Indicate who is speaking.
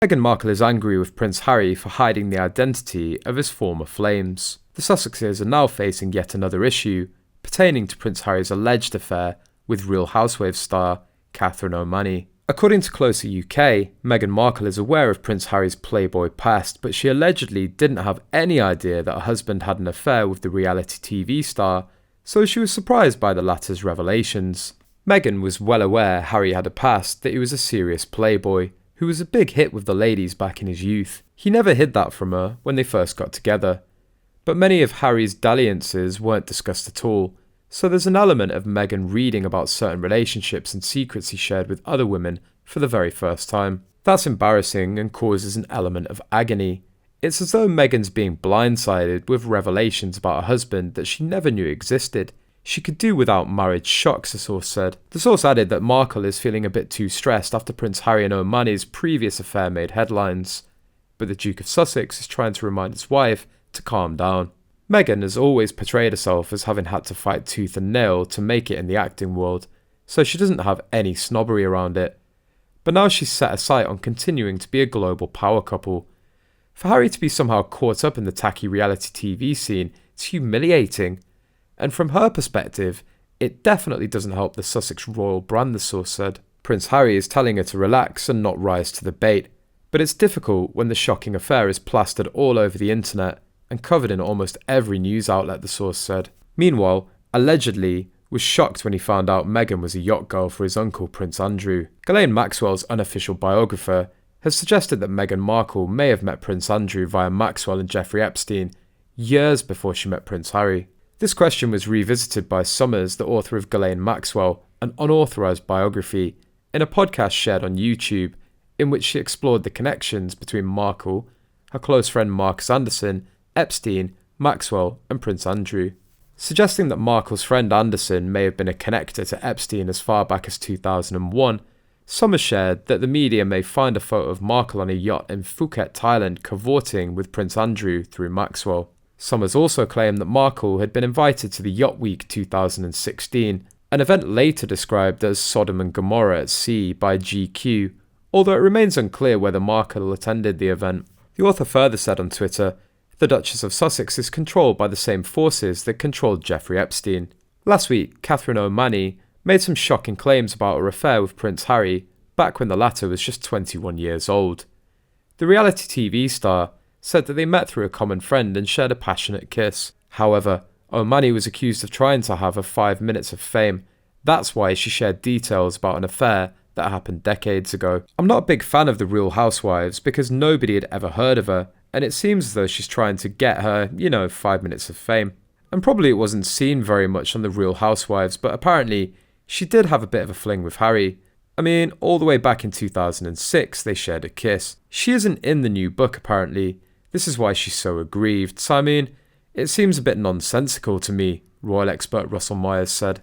Speaker 1: Meghan Markle is angry with Prince Harry for hiding the identity of his former flames. The Sussexes are now facing yet another issue pertaining to Prince Harry's alleged affair with Real Housewives star Catherine Ommanney. According to Closer UK, Meghan Markle is aware of Prince Harry's playboy past, but she allegedly didn't have any idea that her husband had an affair with the reality TV star, so she was surprised by the latter's revelations. Meghan was well aware Harry had a past, that he was a serious playboy, who was a big hit with the ladies back in his youth. He never hid that from her when they first got together. But many of Harry's dalliances weren't discussed at all, so there's an element of Meghan reading about certain relationships and secrets he shared with other women for the very first time. That's embarrassing and causes an element of agony. It's as though Meghan's being blindsided with revelations about her husband that she never knew existed. She could do without marriage shocks, the source said. The source added that Markle is feeling a bit too stressed after Prince Harry and Ommanney's previous affair made headlines, but the Duke of Sussex is trying to remind his wife to calm down. Meghan has always portrayed herself as having had to fight tooth and nail to make it in the acting world, so she doesn't have any snobbery around it. But now she's set her sight on continuing to be a global power couple. For Harry to be somehow caught up in the tacky reality TV scene is humiliating, and from her perspective, it definitely doesn't help the Sussex royal brand, the source said. Prince Harry is telling her to relax and not rise to the bait, but it's difficult when the shocking affair is plastered all over the internet and covered in almost every news outlet, the source said. Meanwhile, allegedly was shocked when he found out Meghan was a yacht girl for his uncle Prince Andrew. Ghislaine Maxwell's unofficial biographer has suggested that Meghan Markle may have met Prince Andrew via Maxwell and Jeffrey Epstein years before she met Prince Harry. This question was revisited by Summers, the author of Ghislaine Maxwell, an unauthorised biography, in a podcast shared on YouTube, in which she explored the connections between Markle, her close friend Marcus Anderson, Epstein, Maxwell and Prince Andrew, suggesting that Markle's friend Anderson may have been a connector to Epstein as far back as 2001. Summers shared that the media may find a photo of Markle on a yacht in Phuket, Thailand, cavorting with Prince Andrew through Maxwell. Summers also claimed that Markle had been invited to the Yacht Week 2016, an event later described as Sodom and Gomorrah at sea by GQ, although it remains unclear whether Markle attended the event. The author further said on Twitter, "The Duchess of Sussex is controlled by the same forces that controlled Jeffrey Epstein." Last week, Catherine Ommanney made some shocking claims about her affair with Prince Harry back when the latter was just 21 years old. The reality TV star said that they met through a common friend and shared a passionate kiss. However, Ommanney was accused of trying to have her 5 minutes of fame. That's why she shared details about an affair that happened decades ago. "I'm not a big fan of the Real Housewives because nobody had ever heard of her, and it seems as though she's trying to get her, 5 minutes of fame. And probably it wasn't seen very much on the Real Housewives, but apparently she did have a bit of a fling with Harry. I mean, all the way back in 2006 they shared a kiss. She isn't in the new book apparently. This is why she's so aggrieved. So I mean, it seems a bit nonsensical to me," royal expert Russell Myers said.